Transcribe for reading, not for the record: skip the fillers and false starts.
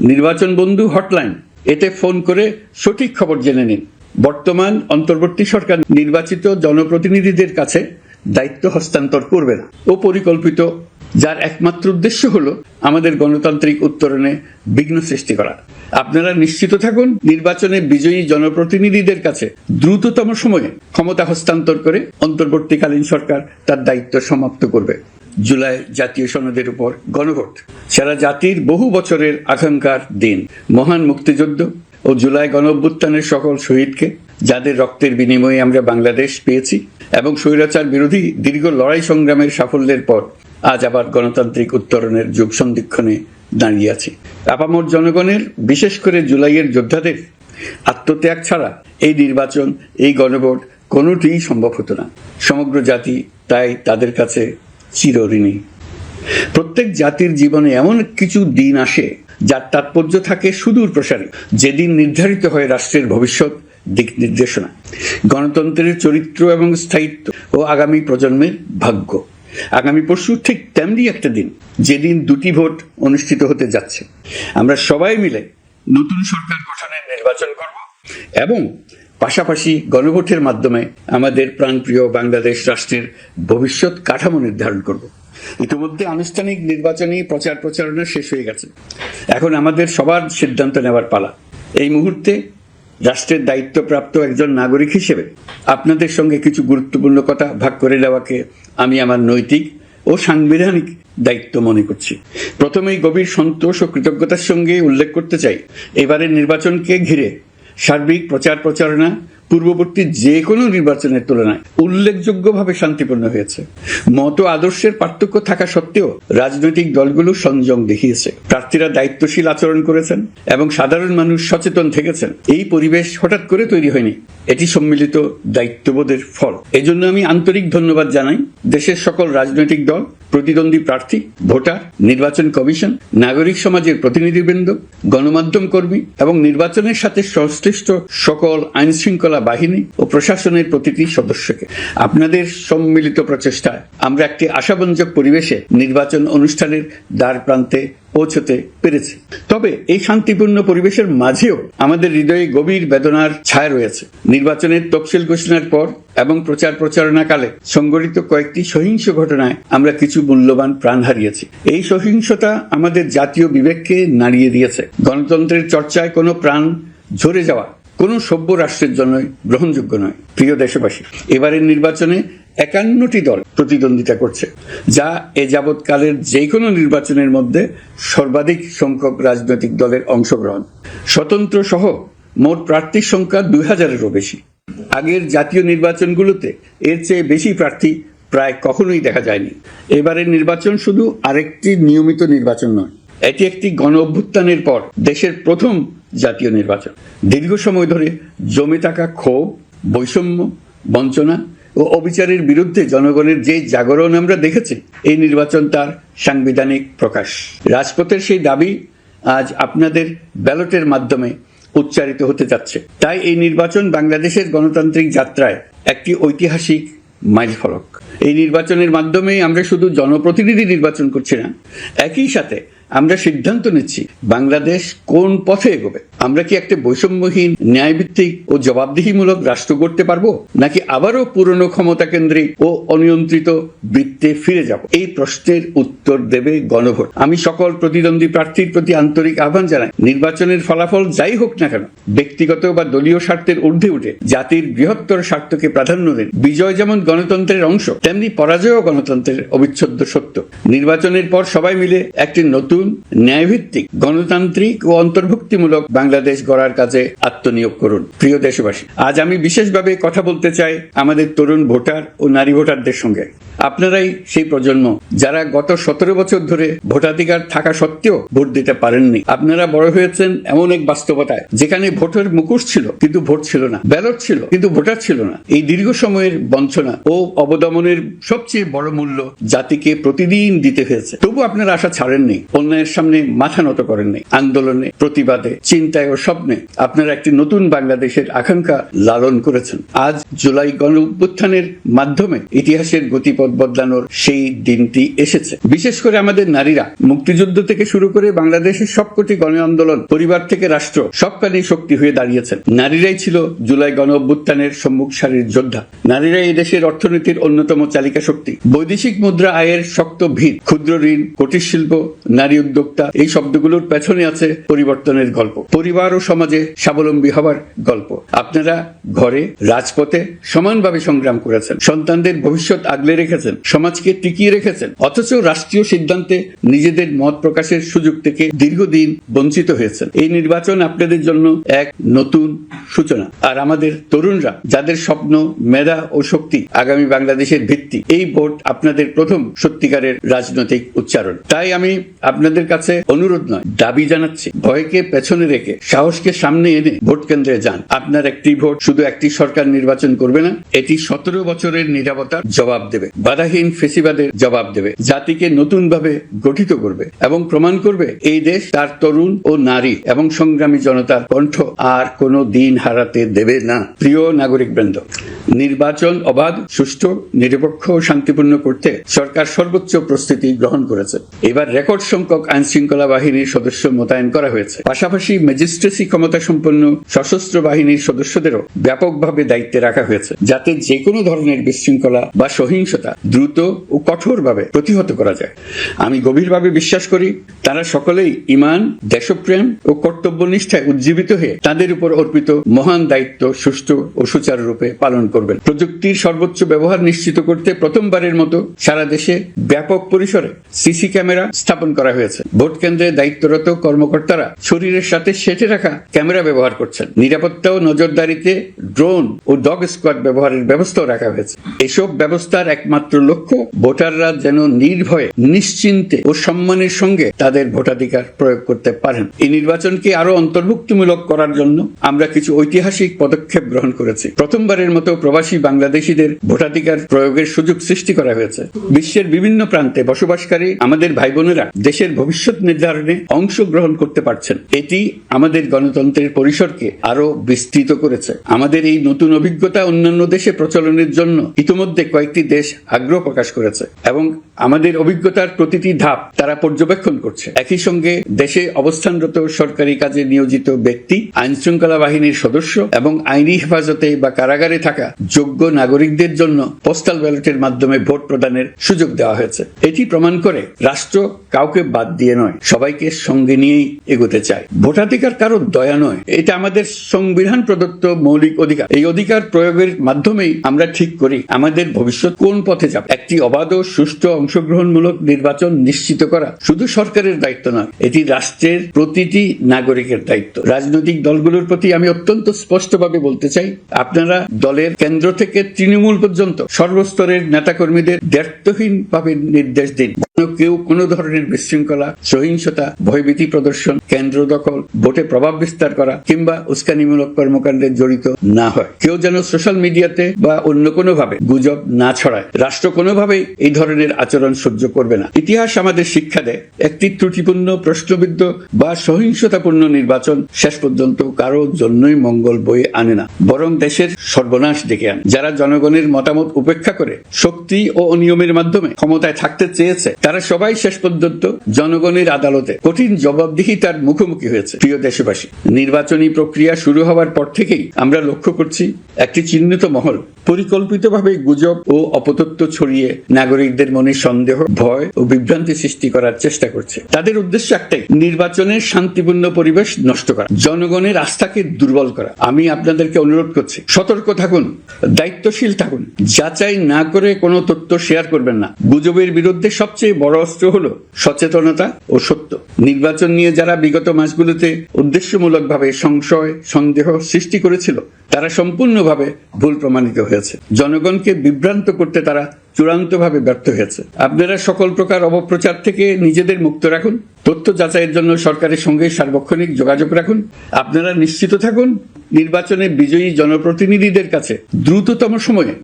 নির্বাচন বন্ধু হটলাইন, এতে ফোন করে সঠিক খবর জেনে নিন। বর্তমান অন্তর্বর্তী সরকার নির্বাচিত জনপ্রতিনিধিদের কাছে দায়িত্ব হস্তান্তর করবে না ও পরিকল্পিত, যার একমাত্র উদ্দেশ্য হলো আমাদের গণতান্ত্রিক উত্তরণে বিঘ্ন সৃষ্টি করা। আপনারা নিশ্চিত থাকুন, নির্বাচনে বিজয়ী জনপ্রতিনিধিদের কাছে দ্রুততম সময়ে ক্ষমতা হস্তান্তর করে অন্তর্বর্তীকালীন সরকার তার দায়িত্ব সমাপ্ত করবে। জুলাই জাতীয় সনদের উপর গণভোট সারা জাতির বহু বছরের আকাঙ্ক্ষার দিন। মহান মুক্তিযুদ্ধ ও জুলাই গণঅভ্যুত্থানের সকল শহীদকে, যাদের রক্তের বিনিময়ে আমরা বাংলাদেশ পেয়েছি, এবং স্বৈরাচার বিরোধী দীর্ঘ লড়াই সংগ্রামের সাফল্যের পর আজ আবার গণতান্ত্রিক উত্তরণের যুগ সন্ধিক্ষণে দাঁড়িয়ে আছি। আপামর জনগণের, বিশেষ করে জুলাইয়ের যোদ্ধাদের আত্মত্যাগ ছাড়া এই নির্বাচন, এই গণভোট কোনোটিই সম্ভব হতো না। সমগ্র জাতি তাই তাদের কাছে চিরঋণী। প্রত্যেক জাতির জীবনে এমন কিছু দিন আসে যার তাৎপর্য থাকে সুদূর প্রসারী, যেদিন নির্ধারিত হয় রাষ্ট্রের ভবিষ্যৎ দিক নির্দেশনা, গণতন্ত্রের চরিত্র এবং স্থায়িত্ব ও আগামী প্রজন্মের ভাগ্য। আগামী পরশু ঠিক তেমনি একটা দিন, যেদিন দুটি ভোট অনুষ্ঠিত হতে যাচ্ছে। আমরা সবাই মিলে নতুন সরকার গঠনের নির্বাচন করব এবং পাশাপাশি গণভোটের মাধ্যমে আমাদের প্রাণপ্রিয় বাংলাদেশ রাষ্ট্রের ভবিষ্যৎ কাঠামো নির্ধারণ করব। ইতিমধ্যে আনুষ্ঠানিক নির্বাচনী প্রচার প্রচারণা শেষ হয়ে গেছে। এখন আমাদের সবার সিদ্ধান্ত নেওয়ার পালা। এই মুহূর্তে রাষ্ট্রের দায়িত্বপ্রাপ্ত একজন নাগরিক হিসেবে আপনাদের সঙ্গে কিছু গুরুত্বপূর্ণ কথা ভাগ করে নেওয়াকে আমি আমার নৈতিক ও সাংবিধানিক দায়িত্ব মনে করছি। প্রথমেই গভীর সন্তোষ ও কৃতজ্ঞতার সঙ্গে উল্লেখ করতে চাই, এবারের নির্বাচনকে ঘিরে সার্বিক প্রচার প্রচারণা পূর্ববর্তী যে কোনো নির্বাচনের তুলনায় উল্লেখযোগ্যভাবে শান্তিপূর্ণ হয়েছে। মত আদর্শের পার্থক্য থাকা সত্ত্বেও রাজনৈতিক দলগুলো সংযম দেখিয়েছে, প্রার্থীরা দায়িত্বশীল আচরণ করেছেন এবং সাধারণ মানুষ সচেতন থেকেছেন। এই পরিবেশ হঠাৎ করে তৈরি হয়নি, এটি সম্মিলিত দায়িত্ববোধের ফল। এজন্য আমি আন্তরিক ধন্যবাদ জানাই দেশের সকল রাজনৈতিক দল, প্রতিদ্বন্দ্বী প্রার্থী, ভোটার, নির্বাচন কমিশন, নাগরিক সমাজের প্রতিনিধিবৃন্দ, গণমাধ্যম কর্মী এবং নির্বাচনের সাথে সংশ্লিষ্ট সকল আইন শৃঙ্খলা বাহিনী ও প্রশাসনের প্রতিটি সদস্যকে। আপনাদের সম্মিলিত প্রচেষ্টায় আমরা একটি আশাব্যঞ্জক পরিবেশে নির্বাচন অনুষ্ঠানের দ্বার প্রান্তে পৌঁছতে পেরেছি। তবে এই শান্তিপূর্ণ পরিবেশের মাঝেও আমাদের হৃদয়ে গভীর বেদনার ছায়া রয়েছে। নির্বাচনের তফসিল ঘোষণার পর এবং প্রচার প্রচারণাকালে সংঘটিত কয়েকটি সহিংস ঘটনায় আমরা কিছু মূল্যবান প্রাণ হারিয়েছি। এই সহিংসতা আমাদের জাতীয় বিবেককে নাড়িয়ে দিয়েছে। গণতন্ত্রের চর্চায় কোনো প্রাণ ঝরে যাওয়া কোনো সভ্য রাষ্ট্রের জন্য গ্রহণযোগ্য নয়। প্রিয় দেশবাসী, এবারের নির্বাচনে 51টি দল প্রতিদ্বন্দ্বিতা করছে, যা এ যাবৎকালের যে কোনো নির্বাচনের মধ্যে সর্বাধিক সংখ্যক রাজনৈতিক দলের অংশগ্রহণ। স্বতন্ত্র সহ মোট প্রার্থীর সংখ্যা 2000-এরও বেশি। আগের জাতীয় নির্বাচনগুলোতে এর চেয়ে বেশি প্রার্থী প্রায় কখনোই দেখা যায়নি। এবারের নির্বাচন শুধু আরেকটি নিয়মিত নির্বাচন নয়, এটি একটি গণ অভ্যুত্থানের পর দেশের প্রথম জাতীয় নির্বাচন। দীর্ঘ সময় ধরে জমে থাকা ক্ষোভ, বৈষম্য, বঞ্চনা ও অবিচারের বিরুদ্ধে জনগণের যে জাগরণ আমরা দেখেছি, এই নির্বাচন তার সাংবিধানিক প্রকাশ। রাজপথের সেই দাবি আজ আপনাদের ব্যালটের মাধ্যমে উচ্চারিত হতে যাচ্ছে। তাই এই নির্বাচন বাংলাদেশের গণতান্ত্রিক যাত্রায় একটি ঐতিহাসিক মাইলফলক। এই নির্বাচনের মাধ্যমে আমরা শুধু জনপ্রতিনিধি নির্বাচন করছি না, একই সাথে আমরা সিদ্ধান্ত নিচ্ছি বাংলাদেশ কোন পথে এগোবে। আমরা কি একটা বৈষম্যহীন, ন্যায়ভিত্তিক ও জবাবদিহিমূলক রাষ্ট্র গড়তে পারবো, নাকি আবারও পুরনো ক্ষমতা কেন্দ্রিক ও অনিয়ন্ত্রিত বৃত্তে ফিরে যাব? এই প্রশ্নের উত্তর দেবে গণভোট। আমি সকল প্রতিদ্বন্দ্বী প্রার্থীর প্রতি আন্তরিক আহ্বান জানাই, নির্বাচনের ফলাফল যাই হোক না কেন, ব্যক্তিগত বা দলীয় স্বার্থের ঊর্ধ্বে উঠে জাতির বৃহত্তর স্বার্থকে প্রাধান্য দিন। বিজয় যেমন গণতন্ত্রের অংশ, তেমনি পরাজয়ও গণতন্ত্রের অবিচ্ছেদ্য সত্য। নির্বাচনের পর সবাই মিলে একটি নতুন, ন্যায়ভিত্তিক, গণতান্ত্রিক ও অন্তর্ভুক্তিমূলক বাংলাদেশ গড়ার কাজে আত্মনিয়োগ করুন। প্রিয় দেশবাসী, আজ আমি বিশেষভাবে কথা বলতে চাই আমাদের তরুণ ভোটার ও নারী ভোটারদের সঙ্গে। আপনারাই সেই প্রজন্ম যারা গত 17 বছর ধরে ভোটাধিকার থাকা সত্ত্বেও ভোট দিতে পারেননি। আপনারা বড় হয়েছেন এমন এক বাস্তবতায় যেখানে ভোটের মুখোশ ছিল কিন্তু ভোট ছিল না, ব্যালট ছিল কিন্তু ভোটার ছিল না। এই দীর্ঘ সময়ের বঞ্চনা ও অবদমনের সবচেয়ে বড় মূল্য জাতিকে প্রতিদিন দিতে হয়েছে। তবু আপনারা আশা ছাড়েননি, অন্যায়ের সামনে মাথা নত করেননি। আন্দোলনে, প্রতিবাদে, চিন্তায় ও স্বপ্নে আপনারা একটি নতুন বাংলাদেশের আকাঙ্ক্ষা লালন করেছেন। আজ জুলাই গণ অভ্যুত্থানের মাধ্যমে ইতিহাসের গতিপথ পথ বদলানোর সেই দিনটি এসেছে। বিশেষ করে আমাদের নারীরা মুক্তিযুদ্ধ থেকে শুরু করে বাংলাদেশের সবকটি গণ আন্দোলন, পরিবার থেকে রাষ্ট্র, সবখানেই শক্তি হয়ে দাঁড়িয়েছেন। নারীরাই ছিল জুলাই গণ অভ্যুত্থানের সম্মুখ সারির যোদ্ধা। নারীরাই এই দেশের অর্থনীতির অন্যতম চালিকা শক্তি। বৈদেশিক মুদ্রা আয়ের শক্ত ভিত, ক্ষুদ্র ঋণ, কুটির শিল্প, নারী উদ্যোক্তা, এই শব্দগুলোর পেছনে আছে পরিবর্তনের গল্প, পরিবার ও সমাজে স্বাবলম্বী হবার গল্প। আপনারা ঘরে, রাজপথে সমানভাবে সংগ্রাম করেছেন, সন্তানদের ভবিষ্যৎ আগলে রেখেছেন, সমাজকে টিকিয়ে রেখেছেন, অথচ রাষ্ট্রীয় সিদ্ধান্তে নিজেদের মত প্রকাশের সুযোগ থেকে দীর্ঘদিন বঞ্চিত হয়েছেন। এই নির্বাচন আপনাদের জন্য এক নতুন সূচনা। আর আমাদের তরুণরা, যাদের স্বপ্ন, মেধা ও শক্তি আগামী বাংলাদেশের ভিত্তি, এই ভোট আপনাদের প্রথম সত্যিকারের রাজনৈতিক উচ্চারণ। তাই আমি আপনাদের কাছে অনুরোধ নয়, দাবি জানাচ্ছি, ভয়কে পেছনে রেখে সাহসকে সামনে এনে ভোট কেন্দ্রে যান। আপনার একটি ভোট শুধু একটি সরকার নির্বাচন করবে না, এটি 17 বছরের নীরবতার জবাব দেবে, বাধাহীন ফেসিবাদের জবাব দেবে, জাতিকে নতুনভাবে গঠিত করবে এবং প্রমাণ করবে এই দেশ তার তরুণ ও নারী এবং সংগ্রামী জনতার কণ্ঠ আর কোনো দিন হারাতে দেবে না। প্রিয় নাগরিকবৃন্দ, নির্বাচন অবাধ, সুষ্ঠু, নিরপেক্ষ ও শান্তিপূর্ণ করতে সরকার সর্বোচ্চ প্রস্তুতি গ্রহণ করেছে। এবার রেকর্ড সংখ্যক আইন শৃঙ্খলা বাহিনীর সদস্য মোতায়েন করা হয়েছে। পাশাপাশি ম্যাজিস্ট্রেসি ক্ষমতা সম্পন্ন সশস্ত্র বাহিনীর সদস্যদেরও ব্যাপকভাবে দায়িত্বে রাখা হয়েছে, যাতে যে কোনো ধরনের বিশৃঙ্খলা বা সহিংসতা দ্রুত ও কঠোরভাবে প্রতিহত করা যায়। আমি গভীরভাবে বিশ্বাস করি তারা সকলেই ঈমান, দেশপ্রেম ও কর্তব্যনিষ্ঠায় উজ্জীবিত হয়ে তাদের উপর অর্পিত মহান দায়িত্ব সুষ্ঠু ও সুচারুরূপে পালন করবেন। প্রযুক্তির সর্বোচ্চ ব্যবহার নিশ্চিত করতে প্রথমবারের মতো সারা দেশে ব্যাপক পরিসরে সিসি ক্যামেরা স্থাপন করা হয়েছে। ভোট কেন্দ্রে দায়িত্বরত কর্মকর্তারা শরীরের সাথে সেটে রাখা ক্যামেরা ব্যবহার করছেন। নিরাপত্তা ও নজরদারিতে ড্রোন ও ডগ স্কোয়াড ব্যবহারের ব্যবস্থাও রাখা হয়েছে। এসব ব্যবস্থার একমাত্র লক্ষ্য ভোটাররা যেন নির্ভয়ে, নিশ্চিন্তে ও সম্মানের সঙ্গে তাদের ভোটাধিকার প্রয়োগ করতে পারেন। এই নির্বাচনকে আরো অন্তর্ভুক্তিমূলক করার জন্য আমরা কিছু ঐতিহাসিক পদক্ষেপ গ্রহণ করেছি। প্রথমবারের মতো প্রবাসী বাংলাদেশিদের ভোটাধিকার প্রয়োগের সুযোগ সৃষ্টি করা হয়েছে। বিশ্বের বিভিন্ন প্রান্তে বসবাসকারী আমাদের ভাই বোনেরা দেশের ভবিষ্যৎ নির্ধারণে অংশগ্রহণ করতে পারছেন। এটি আমাদের গণতন্ত্রের পরিসরকে আরো বিস্তৃত করেছে। আমাদের এই নতুন অভিজ্ঞতা অন্যান্য দেশে প্রচলনের জন্য ইতিমধ্যে কয়েকটি দেশ আগ্রহ প্রকাশ করেছে এবং আমাদের অভিজ্ঞতার প্রতিটি ধাপ তারা পর্যবেক্ষণ করছে। একই সঙ্গে দেশে অবস্থানরত সরকারি কাজে নিয়োজিত ব্যক্তি, আইন শৃঙ্খলা বাহিনীর সদস্য এবং আইনি হেফাজতে বা কারাগারে থাকা যোগ্য নাগরিকদের জন্য পোস্টাল ব্যালটের মাধ্যমে ভোট প্রদানের সুযোগ দেওয়া হয়েছে। এটি প্রমাণ করে রাষ্ট্র কাউকে বাদ দিয়ে নয়, সবাইকে সঙ্গে নিয়েই এগোতে চায়। ভোটাধিকার কারো দয়া নয়, এটা আমাদের সংবিধান প্রদত্ত মৌলিক অধিকার। এই অধিকার প্রয়োগের মাধ্যমেই আমরা ঠিক করি আমাদের ভবিষ্যৎ কোন পথে যাবে। একটি অবাধ ও সুষ্ঠু অংশগ্রহণমূলক নির্বাচন নিশ্চিত করা শুধু সরকারের দায়িত্ব নয়, এটি রাষ্ট্রের প্রতিটি নাগরিকের দায়িত্ব। রাজনৈতিক দলগুলোর প্রতি আমি অত্যন্ত স্পষ্টভাবে বলতে চাই, আপনারা দলের কেন্দ্র থেকে তৃণমূল পর্যন্ত সর্বস্তরের নেতাকর্মীদের দায়িত্বহীনভাবে নির্দেশ দিন কেউ কোনো ধরনের বিশৃঙ্খলা, সহিংসতা, ভয়ভীতি প্রদর্শন, কেন্দ্র দখল, ভোটে প্রভাব বিস্তার করা কিংবা উস্কানিমূলক কর্মকাণ্ডে জড়িত না হয়। কেউ যেন সোশ্যাল মিডিয়াতে বা অন্য কোনোভাবে গুজব না ছড়ায়। রাষ্ট্র কোনোভাবেই এই ধরনের আচরণ সহ্য করবে না। ইতিহাস আমাদের শিক্ষা দেয়, একটি ত্রুটিপূর্ণ, প্রশ্নবিদ্ধ বা সহিংসতাপূর্ণ নির্বাচন শেষ পর্যন্ত কারো জন্যই মঙ্গল বয়ে আনে না, বরং দেশের সর্বনাশ ডেকে আনে। যারা জনগণের মতামত উপেক্ষা করে শক্তি ও অনিয়মের মাধ্যমে ক্ষমতায় থাকতে চেয়েছে, তারা সবাই শেষ পর্যন্ত জনগণের আদালতে কঠিন জবাবদিহিতার মুখোমুখি হয়েছে। প্রিয় দেশবাসী, নির্বাচনী প্রক্রিয়া শুরু হওয়ার পর থেকেই আমরা লক্ষ্য করছি একটি চিহ্নিত মহল পরিকল্পিতভাবে গুজব ও অপতথ্য ছড়িয়ে নাগরিকদের মনে সন্দেহ, ভয় ও বিভ্রান্তি সৃষ্টি করার চেষ্টা করছে। তাদের উদ্দেশ্য একটাই, নির্বাচনের শান্তিপূর্ণ পরিবেশ নষ্ট করা, জনগণের আস্থাকে দুর্বল করা। আমি আপনাদেরকে অনুরোধ করছি, সতর্ক থাকুন, দায়িত্বশীল থাকুন, যাচাই না করে কোনো তথ্য শেয়ার করবেন না। গুজবের বিরুদ্ধে সবচেয়ে বড় অস্ত্র হলো সচেতনতা ও সত্য। নির্বাচন নিয়ে যারা বিগত মাসগুলোতে উদ্দেশ্যমূলকভাবে সংশয়, সন্দেহ সৃষ্টি করেছিল, তারা সম্পূর্ণভাবে ভুল প্রমাণিত হয়েছে। জনগণকে বিভ্রান্ত করতে তারা চূড়ান্তভাবে ব্যর্থ হয়েছে। আপনারা সকল প্রকার অপপ্রচার থেকে নিজেদের মুক্ত রাখুন। তথ্য যাচাইয়ের জন্য সরকারের সঙ্গে সার্বক্ষণিক যোগাযোগ রাখুন। আপনারা নিশ্চিত থাকুন, নির্বাচনে বিজয়ী জনপ্রতিনিধিদের কাছে দ্রুততম সময়ে